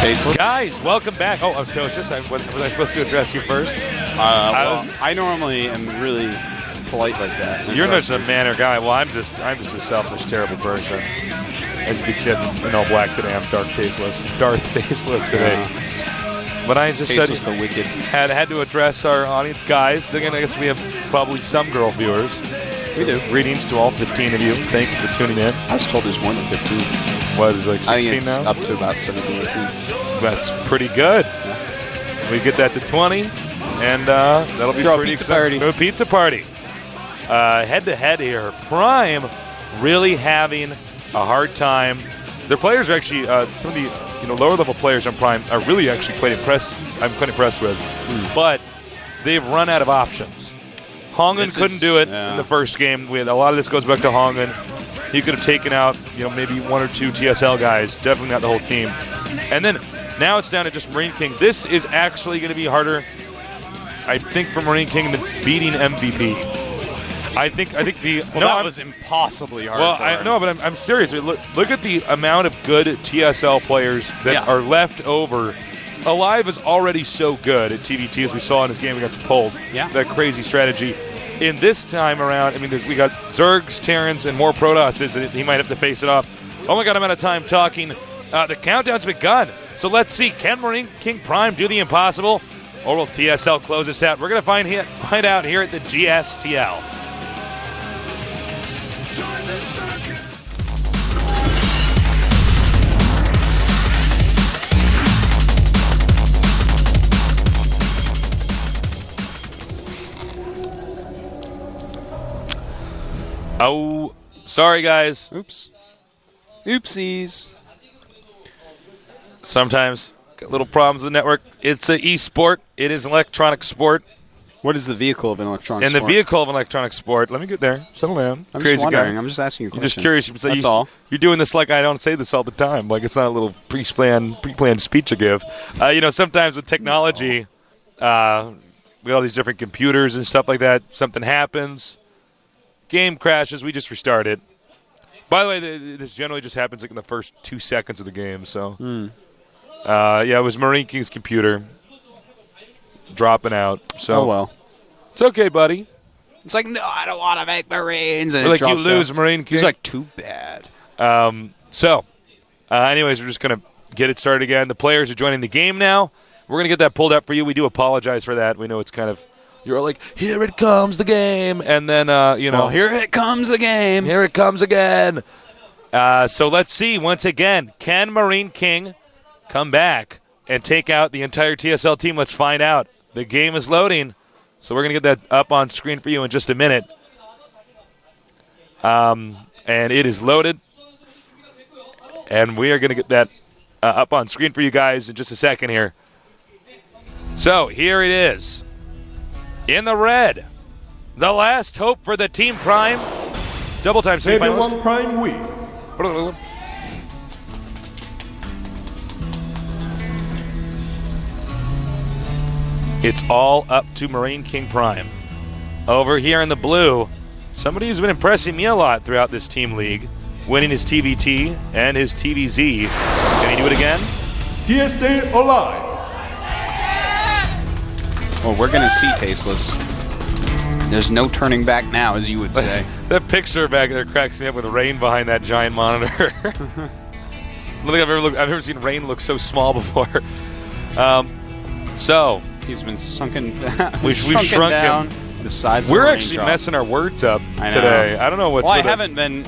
Tasteless. Guys, welcome back. Oh, Tosis, was I supposed to address you first? I normally am really polite like that. You're just a manner guy. Well, I'm just a selfish, terrible person. As you can see, I'm in all black today. I'm Darth Faceless today. But I just Tasteless said the wicked. had to address our audience, guys. I guess we have probably some girl viewers. We do. Greetings to all 15 of you. Thank you for tuning in. I was told there's more than 15. What is it, like 16 I think it's now? up to about 17 or 18. That's pretty good. Yeah. We get that to 20, and that'll be Throw pretty a pizza exciting. party. Throw a pizza party. Head-to-head here. Prime really having a hard time. Their players are actually, some of the lower-level players on Prime are really actually quite impressed. I'm quite impressed with. But they've run out of options. Hongen couldn't do it in the first game. A lot of this goes back to Hongen. He could have taken out, maybe one or two TSL guys. Definitely not the whole team. And then now it's down to just Marine King. This is actually going to be harder, I think, for Marine King than beating MVP. I think that was impossibly hard. Well, but I'm serious. Look at the amount of good TSL players that are left over. Alive is already so good at TVT, as we saw in his game against Pold. Yeah. That crazy strategy. In this time around, we got Zergs, Terrans, and more Protosses that he might have to face it off. Oh my God, I'm out of time talking. The countdown's begun. So let's see, can Marine King Prime do the impossible? Or will TSL close this out? We're going to find out here at the GSTL. Oh, sorry, guys. Oops. Oopsies. Sometimes got little problems with the network. It's an e-sport. It is an electronic sport. What is the vehicle of an electronic sport? And the vehicle of an electronic sport. Let me get there. Settle down. I'm Crazy just wondering. guy. I'm just asking you a question. You're just curious. So That's all. You're doing this like I don't say this all the time. Like it's not a little pre-planned speech I give. Sometimes with technology, we got all these different computers and stuff like that. Something happens. Game crashes. We just restart it. By the way, this generally just happens like in the first 2 seconds of the game. So, it was Marine King's computer dropping out. So, oh well, it's okay, buddy. It's like, no, I don't want to make Marines. And like you lose, Marine King. He's like, too bad. Anyways, we're just gonna get it started again. The players are joining the game now. We're gonna get that pulled up for you. We do apologize for that. We know it's kind of. You're like, here it comes, the game. And then, Well, here it comes, the game. Here it comes again. So let's see, once again, can Marine King come back and take out the entire TSL team? Let's find out. The game is loading, so we're going to get that up on screen for you in just a minute. And it is loaded. And we are going to get that up on screen for you guys in just a second here. So here it is. In the red, the last hope for the Team Prime. Double time semifinalist. One Prime win. It's all up to Marine King Prime. Over here in the blue, somebody who's been impressing me a lot throughout this team league, winning his TVT and his TVZ. Can he do it again? TSL Alive. Well, we're going to see Tasteless. There's no turning back now, as you would say. That picture back there cracks me up with rain behind that giant monitor. I don't think I've ever seen rain look so small before. He's been sunken. We've shrunk down him. The size of We're a actually raindrop. messing our words up I know. today. I don't know what's Well, I with us. haven't been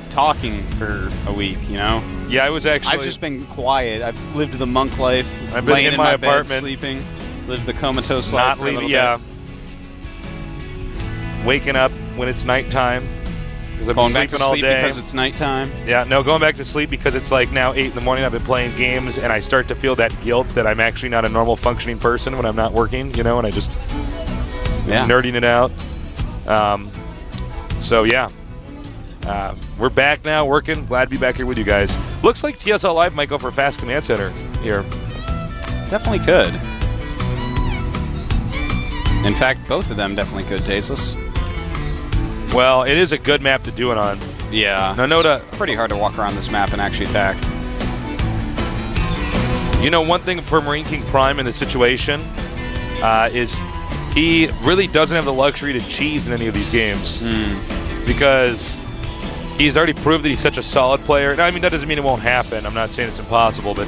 talking for a week. Yeah, I was actually. I've just been quiet. I've lived the monk life. I've been laying in my bed, apartment, sleeping. Lived the comatose not life for a leaving. little Yeah. bit. Waking up when it's nighttime. Because I've been Going back to sleeping all sleep day. because it's nighttime. Yeah, no, going back to sleep because it's like now 8 in the morning. I've been playing games, and I start to feel that guilt that I'm actually not a normal functioning person when I'm not working, and I just nerding it out. We're back now, working. Glad to be back here with you guys. Looks like TSL Live might go for Fast Command Center here. Definitely could. In fact, both of them definitely could, Tasteless. Well, it is a good map to do it on. Yeah. No, It's pretty hard to walk around this map and actually attack. You know, one thing for Marine King Prime in this situation is he really doesn't have the luxury to cheese in any of these games because he's already proved that he's such a solid player. Now, I mean, that doesn't mean it won't happen. I'm not saying it's impossible, but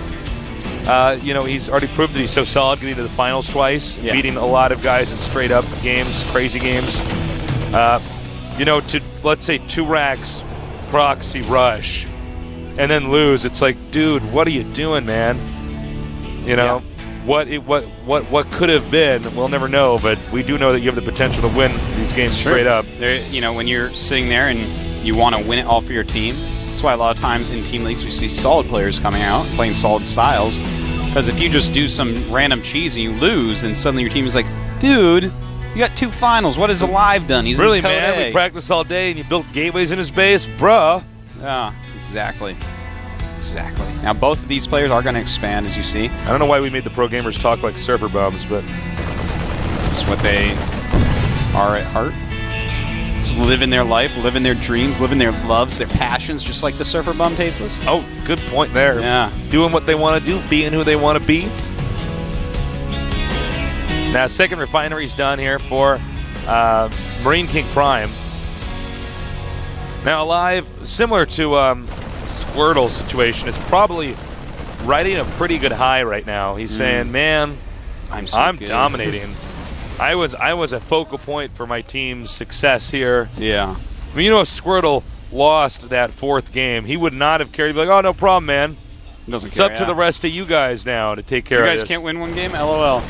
you know, he's already proved that he's so solid, getting to the finals twice, beating a lot of guys in straight-up games, crazy games. You know, to, let's say, 2 racks proxy rush and then lose, it's like, dude, what are you doing, man? You know, what could have been, we'll never know, but we do know that you have the potential to win these games straight up. You know, when you're sitting there and you want to win it all for your team, that's why a lot of times in team leagues we see solid players coming out, playing solid styles. Because if you just do some random cheese and you lose, and suddenly your team is like, dude, you got 2 finals. What has Alive done? He's really, in Code man. A. We practiced all day and you built gateways in his base, bruh. Yeah, exactly. Exactly. Now both of these players are going to expand, as you see. I don't know why we made the pro gamers talk like surfer bums, but it's what they are at heart. Just living their life, living their dreams, living their loves, their passions, just like the surfer bum Tasteless. Oh, good point there. Yeah. Doing what they want to do, being who they want to be. Now, second refinery's done here for Marine King Prime. Now, Alive, similar to Squirtle's situation, is probably riding a pretty good high right now. He's saying, man, I'm dominating. I was a focal point for my team's success here. Yeah. I mean, you know, if Squirtle lost that 4th game, he would not have cared. He'd be like, oh, no problem, man. Doesn't It's care, up to the rest of you guys now to take care of this. You guys can't win one game? LOL.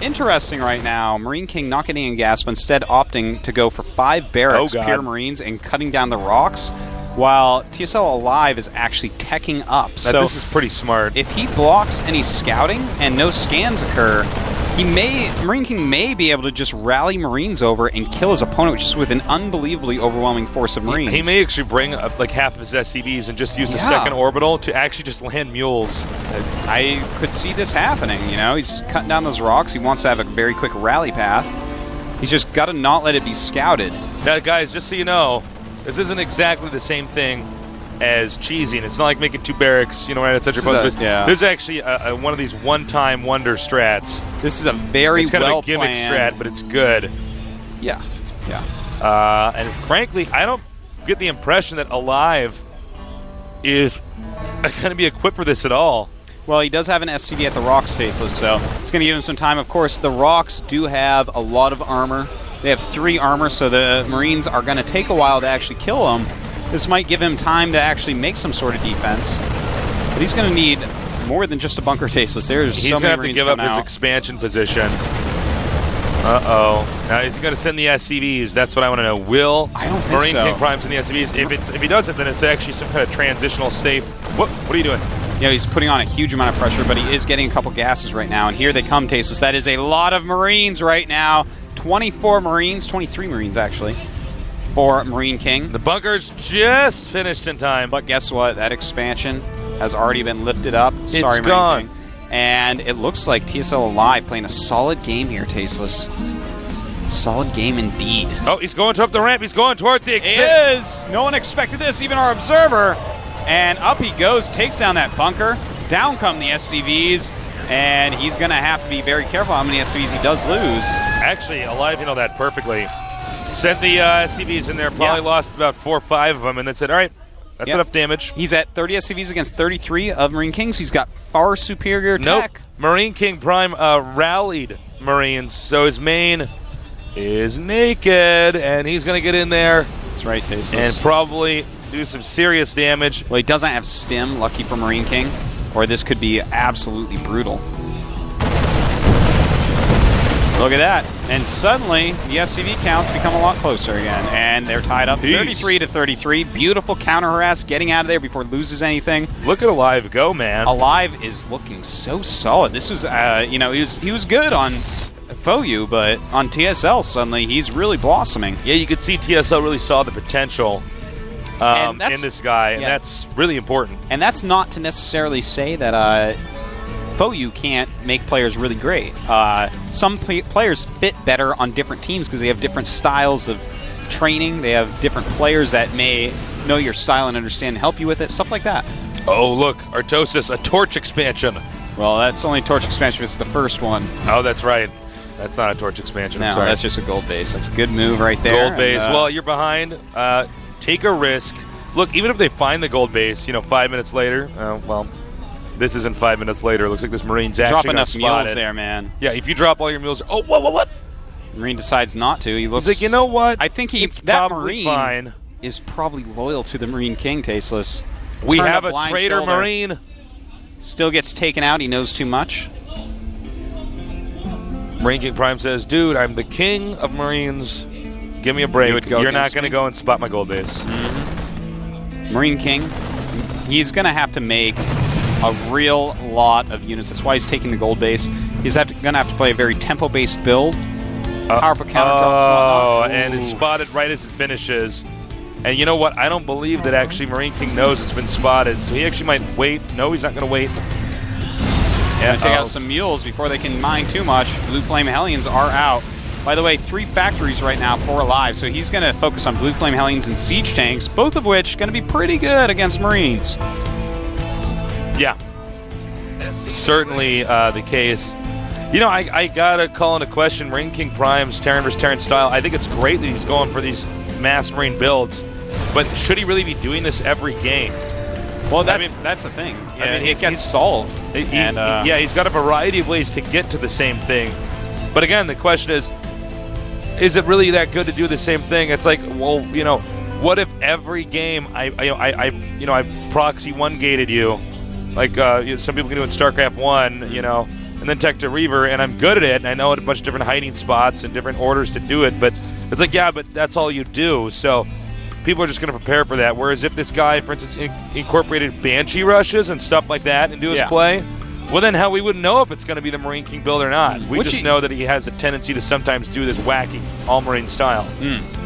Interesting right now. Marine King not getting in gas, but instead opting to go for 5 barracks, pure Marines, and cutting down the rocks, while TSL Alive is actually teching up. So this is pretty smart. If he blocks any scouting and no scans occur, Marine King may be able to just rally Marines over and kill his opponent just with an unbelievably overwhelming force of Marines. He may actually bring up like half of his SCVs and just use the second orbital to actually just land mules. I could see this happening, you know. He's cutting down those rocks. He wants to have a very quick rally path. He's just got to not let it be scouted. Now, guys, just so you know, this isn't exactly the same thing as cheesing. It's not like making 2 barracks, you know, right outside your opponent's base. There's actually one of these one-time wonder strats. This is a very it's kind of a gimmick strat, but it's good. Yeah, yeah. And frankly, I don't get the impression that Alive is going to be equipped for this at all. Well, he does have an SCV at the Rocks, Tasteless, so it's going to give him some time. Of course, the Rocks do have a lot of armor. They have 3 armor, so the Marines are going to take a while to actually kill him. This might give him time to actually make some sort of defense. But he's going to need more than just a bunker, Tasteless. He's going to have to give up his expansion position. Uh-oh. Now, is he going to send the SCVs? That's what I want to know. Will Marine King Prime send the SCVs? If he doesn't, then it's actually some kind of transitional safe. What are you doing? You know, he's putting on a huge amount of pressure, but he is getting a couple gases right now. And here they come, Tasteless. That is a lot of Marines right now. 24 Marines, 23 Marines, actually, for Marine King. The bunker's just finished in time. But guess what? That expansion has already been lifted up. Sorry, Marine gone. King. And it looks like TSL Alive playing a solid game here, Tasteless. Solid game indeed. Oh, he's going up the ramp. He's going towards the He is! No one expected this, even our observer. And up he goes, takes down that bunker. Down come the SCVs. And he's going to have to be very careful how many SCVs he does lose. Actually, Alive handled that perfectly. Sent the SCVs in there, probably lost about 4 or 5 of them, and then said, all right, that's enough damage. He's at 30 SCVs against 33 of Marine Kings. He's got far superior tech. Nope. Marine King Prime rallied Marines, so his main is naked, and he's going to get in there. That's right, Tasteless. And probably do some serious damage. Well, he doesn't have stim, lucky for Marine King, or this could be absolutely brutal. Look at that. And suddenly, the SCV counts become a lot closer again. And they're tied up 33 to 33. Beautiful counter harass, getting out of there before it loses anything. Look at Alive go, man. Alive is looking so solid. This was, you know, he was good on FOU, but on TSL suddenly he's really blossoming. Yeah, you could see TSL really saw the potential in this guy, and that's really important. And that's not to necessarily say that FOU can't make players really great. Some players fit better on different teams because they have different styles of training. They have different players that may know your style and understand and help you with it, stuff like that. Oh, look, Artosis, a torch expansion. Well, that's only torch expansion. It's the first one. Oh, that's right. That's not a torch expansion. No, I'm sorry. that's just a gold base. That's a good move right there. Gold base. Well, you're behind. Take a risk. Look, even if they find the gold base, 5 minutes later, well, this isn't 5 minutes later. It looks like this Marine's actually drop gonna enough spot mules it. there, man. Yeah, if you drop all your mules. Oh, what? Marine decides not to. He looks He's like, you know what? I think it's that probably Marine fine. is probably loyal to the Marine King, Tasteless. We Turned have a blind traitor shoulder. Marine. Still gets taken out. He knows too much. Marine King Prime says, dude, I'm the king of Marines. Give me a break. You would go You're not against going to me? go and spot my gold base. Marine King, he's going to have to make a real lot of units. That's why he's taking the gold base. He's going to have to play a very tempo-based build. Powerful counter drops. Oh, and whatnot. and it's spotted right as it finishes. And you know what? I don't believe that actually Marine King knows it's been spotted. So he actually might wait. No, he's not going to wait. Yeah, take out some mules before they can mine too much. Blue Flame Hellions are out. By the way, 3 factories right now, 4 alive. So he's going to focus on Blue Flame Hellions and Siege Tanks, both of which going to be pretty good against Marines. Yeah. Certainly the case. I got to call into question Marine King Prime's Terran vs. Terran style. I think it's great that he's going for these mass Marine builds, but should he really be doing this every game? Well, that's the thing. Yeah, it gets solved. He's got a variety of ways to get to the same thing. But again, the question is it really that good to do the same thing? It's like, well, what if every game I proxy one gated you, like some people can do in StarCraft 1, and then Tech to Reaver, and I'm good at it, and I know a bunch of different hiding spots and different orders to do it, but it's like, yeah, but that's all you do, so people are just going to prepare for that. Whereas if this guy, for instance, incorporated Banshee rushes and stuff like that into his play, well, then how we wouldn't know if it's going to be the Marine King build or not. We just know that he has a tendency to sometimes do this wacky all-Marine style.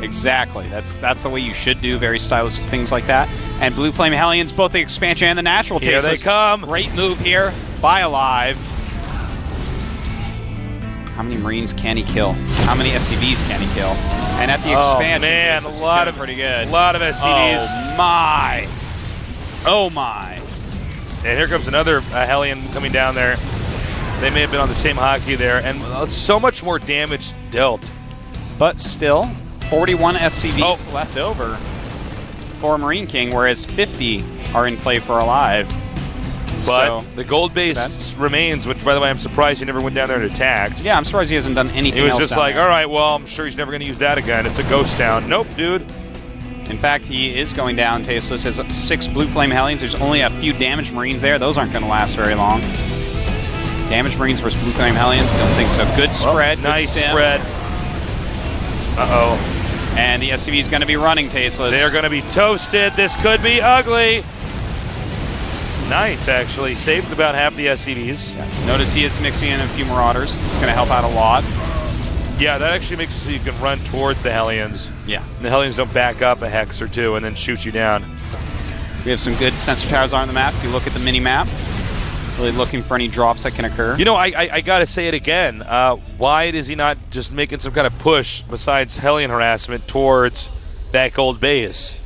Exactly. That's the way you should do very stylistic things like that. And Blue Flame Hellions, both the expansion and the natural Here tasteless. they come. Great move here by Alive. How many Marines can he kill? How many SCVs can he kill? And at the expansion, man, this is a lot of pretty good. A lot of SCVs. Oh my! And here comes another Hellion coming down there. They may have been on the same hotkey there, and so much more damage dealt. But still, 41 SCVs left over for Marine King, whereas 50 are in play for Alive. But the gold base remains, which, by the way, I'm surprised he never went down there and attacked. Yeah, I'm surprised he hasn't done anything else. He was just like, all right, well, I'm sure he's never going to use that again. It's a ghost town. Nope, dude. In fact, he is going down. Tasteless has 6 Blue Flame Hellions. There's only a few damaged Marines there. Those aren't going to last very long. Damaged Marines versus Blue Flame Hellions. Don't think so. Good spread. Well, nice good spread. Uh-oh. And the SCV is going to be running, Tasteless. They're going to be toasted. This could be ugly. Nice, actually. Saves about half the SCVs. Yeah. Notice he is mixing in a few Marauders. It's going to help out a lot. Yeah, that actually makes it so you can run towards the Hellions. Yeah. And the Hellions don't back up a hex or two and then shoot you down. We have some good sensor towers on the map. If you look at the mini-map, really looking for any drops that can occur. I got to say it again. Why is he not just making some kind of push besides Hellion harassment towards that gold base?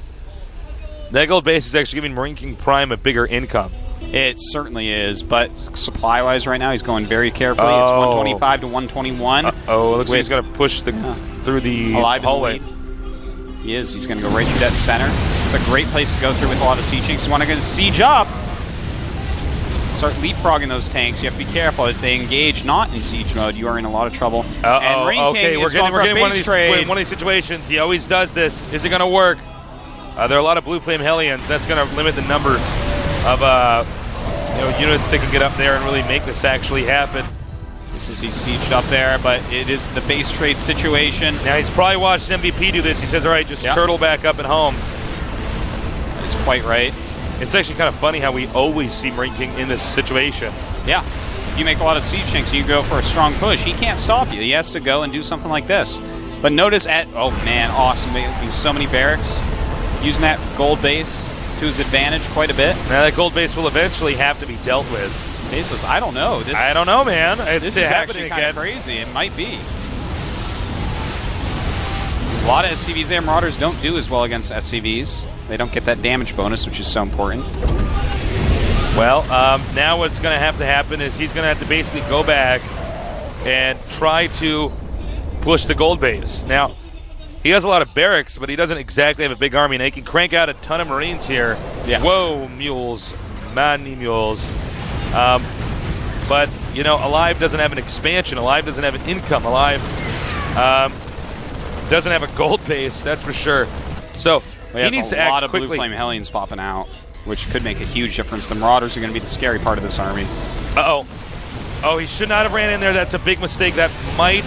That gold base is actually giving Marine King Prime a bigger income. It certainly is, but supply-wise right now, he's going very carefully. It's 125 to 121. It looks like he's going to push through the Alive hallway. He is. He's going to go right through that center. It's a great place to go through with a lot of siege tanks. You want to get a siege up. Start leapfrogging those tanks. You have to be careful. If they engage not in siege mode, you are in a lot of trouble. And Marine King is going for a base trade. One of these situations. He always does this. Is it going to work? There are a lot of Blue Flame Hellions. That's going to limit the number of units that can get up there and really make this actually happen. This is he's sieged up there, but it is the base trade situation. Now he's probably watched MVP do this. He says, all right, just turtle back up and home. That is quite right. It's actually kind of funny how we always see Marine King in this situation. Yeah. If you make a lot of siege tanks and you go for a strong push, he can't stop you. He has to go and do something like this. But notice oh man, awesome. Making so many barracks. Using that gold base to his advantage quite a bit. Now that gold base will eventually have to be dealt with. Baseless, I don't know. I don't know, man. This is actually kind of crazy. It might be. A lot of SCVs there. Marauders don't do as well against SCVs. They don't get that damage bonus, which is so important. Well, now what's going to happen is he's going to have to basically go back and try to push the gold base. Now, he has a lot of barracks, but he doesn't exactly have a big army. Now, he can crank out a ton of Marines here. Yeah. Whoa, mules. Many mules. But, you know, Alive doesn't have an expansion. Alive doesn't have an income. Alive doesn't have a gold base, that's for sure. So he needs to act quickly. A lot of Blue Flame Hellions popping out, which could make a huge difference. The Marauders are going to be the scary part of this army. Uh-oh. Oh, he should not have ran in there. That's a big mistake. That might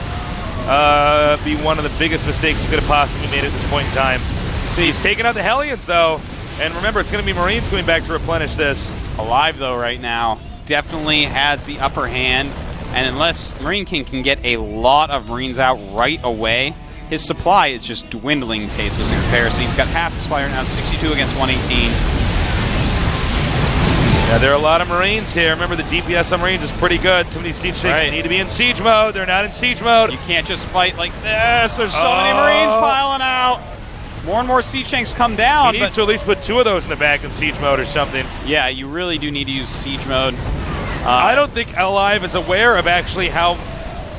be one of the biggest mistakes he could have possibly made at this point in time. See, he's taking out the Hellions, though. And remember, it's going to be Marines coming back to replenish this. Alive, though, right now, definitely has the upper hand. And unless Marine King can get a lot of Marines out right away, his supply is just dwindling, Tasteless, in comparison. He's got half the supply right now, 62 against 118. Yeah, there are a lot of Marines here. Remember, the DPS on Marines is pretty good. Some of these siege tanks need to be in siege mode. They're not in siege mode. You can't just fight like this. There's so many Marines piling out. More and more siege tanks come down. You need to at least put 2 of those in the back in siege mode or something. Yeah, you really do need to use siege mode. I don't think Alive is aware of actually how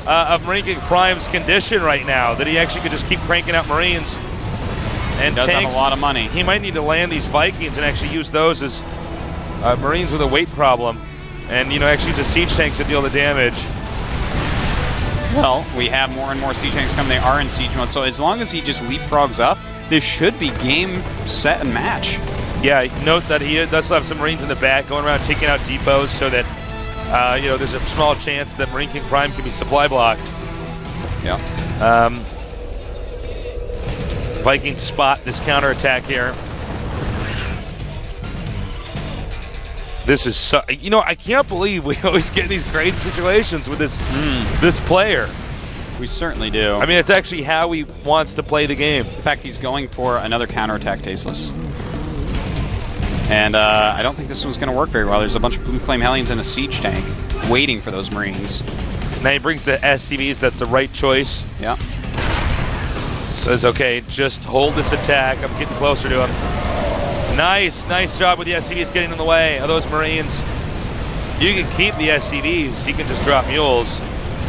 of Marine King Prime's condition right now, that he actually could just keep cranking out Marines. And does tanks, have a lot of money. He might need to land these Vikings and actually use those as Marines with a weight problem. And, you know, actually use the siege tanks to deal the damage. Well, we have more and more siege tanks coming. They are in siege mode. So as long as he just leapfrogs up, this should be game, set, and match. Yeah, note that he does have some Marines in the back going around taking out depots so that you know, there's a small chance that Marine King Prime can be supply blocked. Yeah. Vikings spot this counterattack here. This is so, you know, I can't believe we always get these crazy situations with this this player. We certainly do. I mean, it's actually how he wants to play the game. In fact, he's going for another counterattack, Tasteless. And I don't think this one's going to work very well. There's a bunch of Blue Flame Hellions in a siege tank waiting for those Marines. Now he brings the SCVs. That's the right choice. Yeah. Says, okay, just hold this attack. I'm getting closer to him. Nice job with the SCVs getting in the way of those Marines. You can keep the SCVs. He can just drop mules.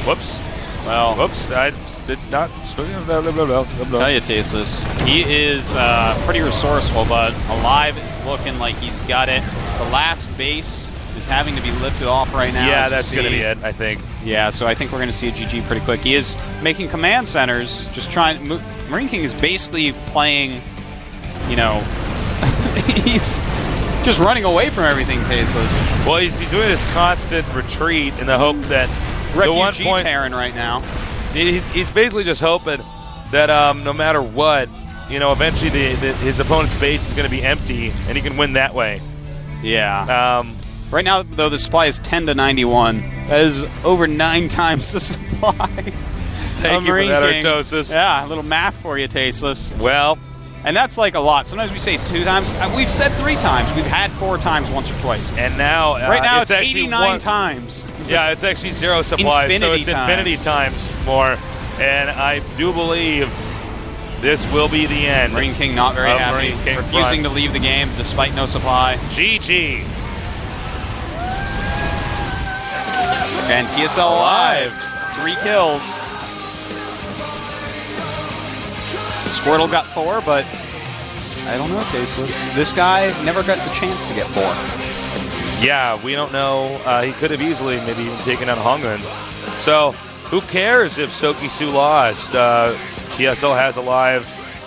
Whoops. Well, whoops. I did not. Tell you, Tasteless, he is pretty resourceful, but Alive is looking like he's got it. The last base is having to be lifted off right now. Yeah, that's going to be it, I think. Yeah, so I think we're going to see a GG pretty quick. He is making command centers, just trying. Marine King is basically playing, you know, he's just running away from everything, Tasteless. Well, he's doing this constant retreat in the hope that refugee Terran right now. He's basically just hoping that no matter what, you know, eventually his opponent's base is going to be empty and he can win that way. Yeah. Right now, though, the supply is 10 to 91. That is over 9 times the supply. Thank you for that, Artosis. Yeah, a little math for you, Tasteless. Well, and that's like a lot. Sometimes we say 2 times. We've said 3 times. We've had 4 times once or twice. And now, right now, it's 89 times. Yeah, it's actually 0 supply, so it's infinity times more. And I do believe this will be the end. Marine King not very happy, refusing to leave the game despite no supply. GG. And TSL alive. 3 kills. Squirtle got 4, but I don't know, Tasteless. This guy never got the chance to get 4. Yeah, we don't know. He could have easily maybe even taken out Hongun. So who cares if Sokisu lost? TSL has Alive.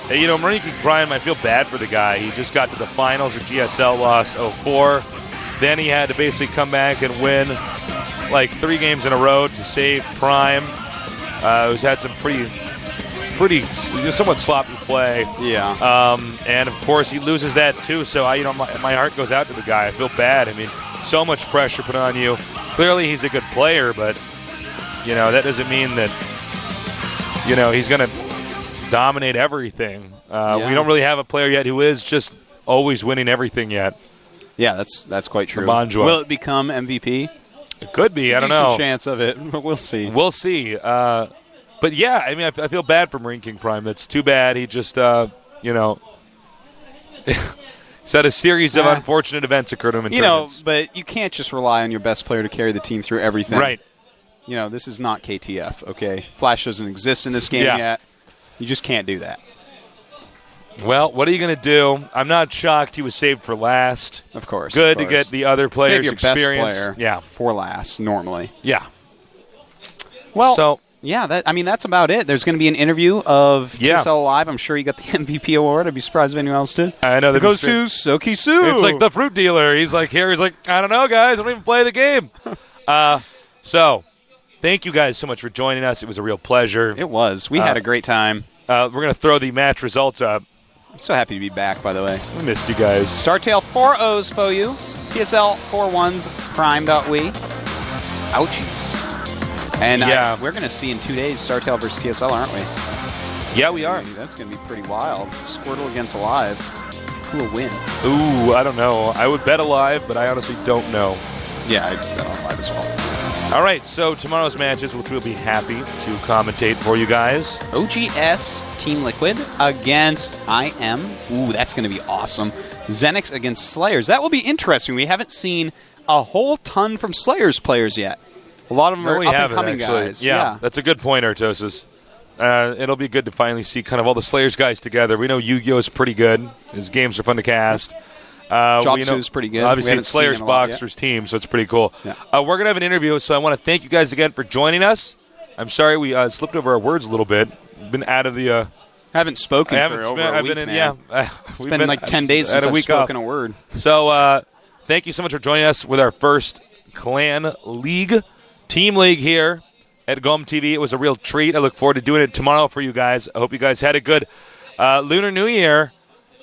Hey, you know, Marine King Prime, I feel bad for the guy. He just got to the finals of TSL, lost 0-4. Then he had to basically come back and win like 3 games in a row to save Prime, who's had some pretty somewhat sloppy play. Yeah. And of course he loses that too. So my heart goes out to the guy. I feel bad. I mean, so much pressure put on you. Clearly he's a good player, but you know that doesn't mean that he's going to dominate everything. We don't really have a player yet who is just always winning everything yet. Yeah, that's quite true. Will it become MVP? It could be. I don't know. Decent chance of it, but we'll see. We'll see. But yeah, I mean, I feel bad for Marine King Prime. That's too bad. He just, Said a series of unfortunate events occurred to him in tournaments. But you can't just rely on your best player to carry the team through everything. Right. This is not KTF, okay? Flash doesn't exist in this game yet. You just can't do that. Well, what are you going to do? I'm not shocked he was saved for last. Of course. Good to get the other players' Save your experience. best player for last, normally. Yeah. Well, that's about it. There's going to be an interview of TSL Live. I'm sure you got the MVP award. I'd be surprised if anyone else did. I know. It goes to Soki Su. It's like the fruit dealer. He's like, I don't know, guys. I don't even play the game. So, thank you guys so much for joining us. It was a real pleasure. It was. We had a great time. We're going to throw the match results up. I'm so happy to be back, by the way. We missed you guys. StarTale 4 O's for you. TSL 4 1's Prime.we. Ouchies. And we're going to see in 2 days StarTale versus TSL, aren't we? Yeah, we are. That's going to be pretty wild. Squirtle against Alive. Who will win? Ooh, I don't know. I would bet Alive, but I honestly don't know. Yeah, I'd bet on Alive as well. All right, so tomorrow's matches, which we'll be happy to commentate for you guys. OGS Team Liquid against IM. Ooh, that's going to be awesome. Xenix against Slayers. That will be interesting. We haven't seen a whole ton from Slayers players yet. A lot of them are up-and-coming guys. Yeah, that's a good point, Artosis. It'll be good to finally see kind of all the Slayers guys together. We know Yu-Gi-Oh! Is pretty good. His games are fun to cast. Jotsu's pretty good. Obviously, it's Slayers Boxers team, so it's pretty cool. Yeah. We're going to have an interview, so I want to thank you guys again for joining us. I'm sorry we slipped over our words a little bit. Been out of the... I haven't spoken for over a week, man. It's been like 10 days since I've spoken a word. So thank you so much for joining us with our first Clan League, Team League here at GOM TV. It was a real treat. I look forward to doing it tomorrow for you guys. I hope you guys had a good Lunar New Year.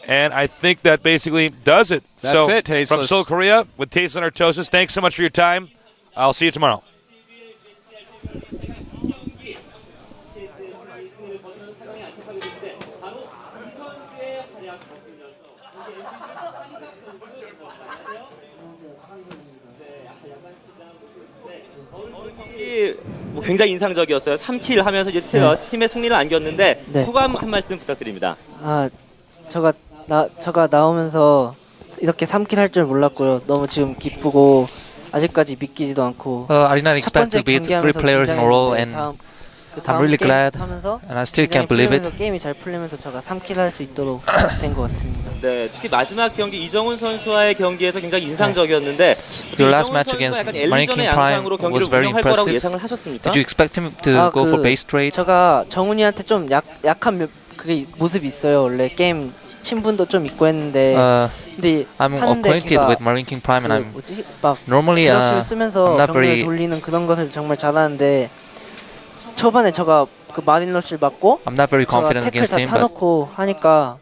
And I think that basically does it. That's it, Tasteless. From Seoul, Korea, with Tasteless and Artosis, thanks so much for your time. I'll see you tomorrow. 굉장히 인상적이었어요. 3킬 하면서 이제 팀의 승리를 안겼는데 소감 한 말씀 부탁드립니다. 제가 나오면서 이렇게 3킬 할 줄 몰랐고요. 너무 지금 기쁘고 아직까지 믿기지도 않고. I did not expect to beat 3 players in a row, and I'm really glad, and I still can't believe it. 게임이 잘 풀리면서 제가 3킬 할 수 있도록 된 것 같습니다. 네, 특히 마지막 경기 이정훈 선수와의 경기에서 굉장히 인상적이었는데 Your last match against Marine King Prime was very impressive. 예상을 하셨습니까? Did you expect him to go for base trade? 제가 정훈이한테 좀 약한 그게 모습이 있어요. 원래 게임 친분도 좀 있고 했는데 근데 I'm acquainted with Marine King Prime, and I'm normally 쓰면서 I'm not 경기를 very. 돌리는 그런 것을 정말 잘하는데 초반에 제가 그 마린러시를 맞고 I'm not very 제가 confident 태클 against 다 him, but 타놓고 하니까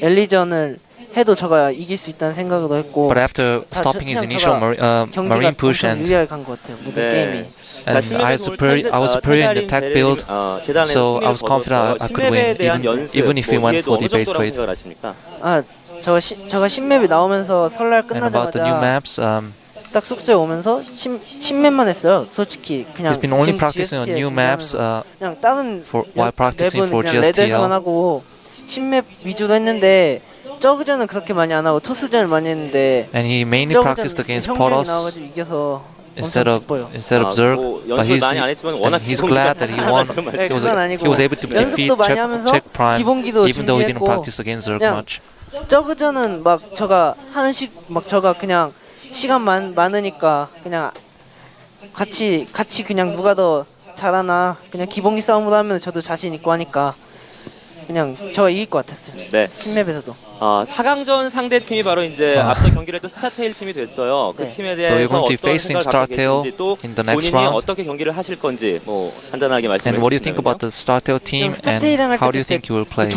엘리전을 해도 제가 이길 수 있다는 생각도 했고 after stopping his initial Marine push 경기가 유리하게 간 것 같아요. 모든 게임이. and I was superior in the tech build, so I was confident I could win, even if we went for the base trade. 제가 신맵이 나오면서 설날 And about the new 끝나자마자 maps, 딱 숙소에 오면서 신맵만 했어요. 솔직히 그냥 he's been only 지금 practicing on GST 에 new maps 그냥 다른 while practicing 맵은 for 그냥 레드에서만 GSTL. 하고 신맵 위주로 했는데 저그전은 그렇게 많이 안 하고 토스전을 많이 했는데 And he mainly practiced against 형전이 Poros 나와가지고 이겨서 instead of Zerg, but he's glad that he won. He was able to defeat Czech Prime, even though he didn't practice against Zerg much. 저그전은 막 제가 하는식 막 제가 그냥 시간 많으니까 그냥 같이 그냥 누가 더 잘하나 그냥 기본기 싸움으로 하면 저도 자신 있고 하니까 그냥 저가 이길 것 같았어요. 네. 신맵에서도. 4강전 상대 팀이 바로 이제 앞서 경기를 했던 스타테일 팀이 됐어요. 그 팀에 대해서 어떤 생각을 갖고 계신지 또 본인이 어떻게 경기를 하실 건지 뭐 간단하게 말씀해 주시면. And what do you think about the StarTale team, and how do you think you will play?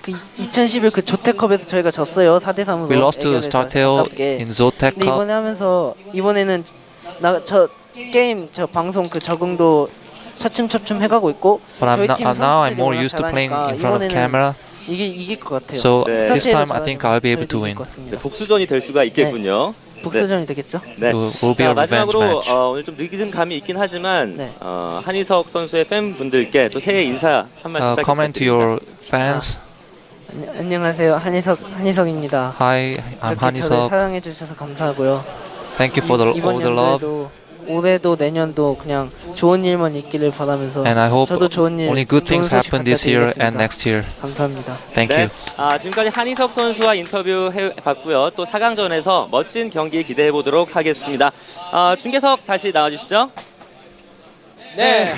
그 2011 그 조테컵에서 저희가 졌어요. 4대3으로. We lost to StarTale in Zotac 근데 Cup. 이번에 하면서 이번에는 저 게임 저 방송 그 적응도 차츰차츰 해가고 있고 But now I'm more used to playing in front of camera. 이길 것 같아요. So this time I think I'll be able to win. 네, 복수전이 될 수가 있겠군요. 복수전이 되겠죠? 네. It will be a revenge 마지막으로 match. 오늘 좀 늦은 감이 있긴 하지만 한희석 선수의 팬분들께 또 새해 인사 한 말씀 Comment to your fans. 안녕하세요. 한희석입니다. Hi, I'm 이렇게 저를 한희석. 사랑해 주셔서 감사하고요. Thank you for all the love. 올해도 내년도 그냥 좋은 일만 있기를 바라면서 And I hope 저도 좋은 일, only good 좋은 things 소식 happen this year 갖다 and 드리겠습니다. next year. 감사합니다. Thank you. 지금까지 한희석 선수와 인터뷰 해봤고요. 또 4강전에서 멋진 경기 기대해 보도록 하겠습니다. 중계석 다시 나와주시죠. 네.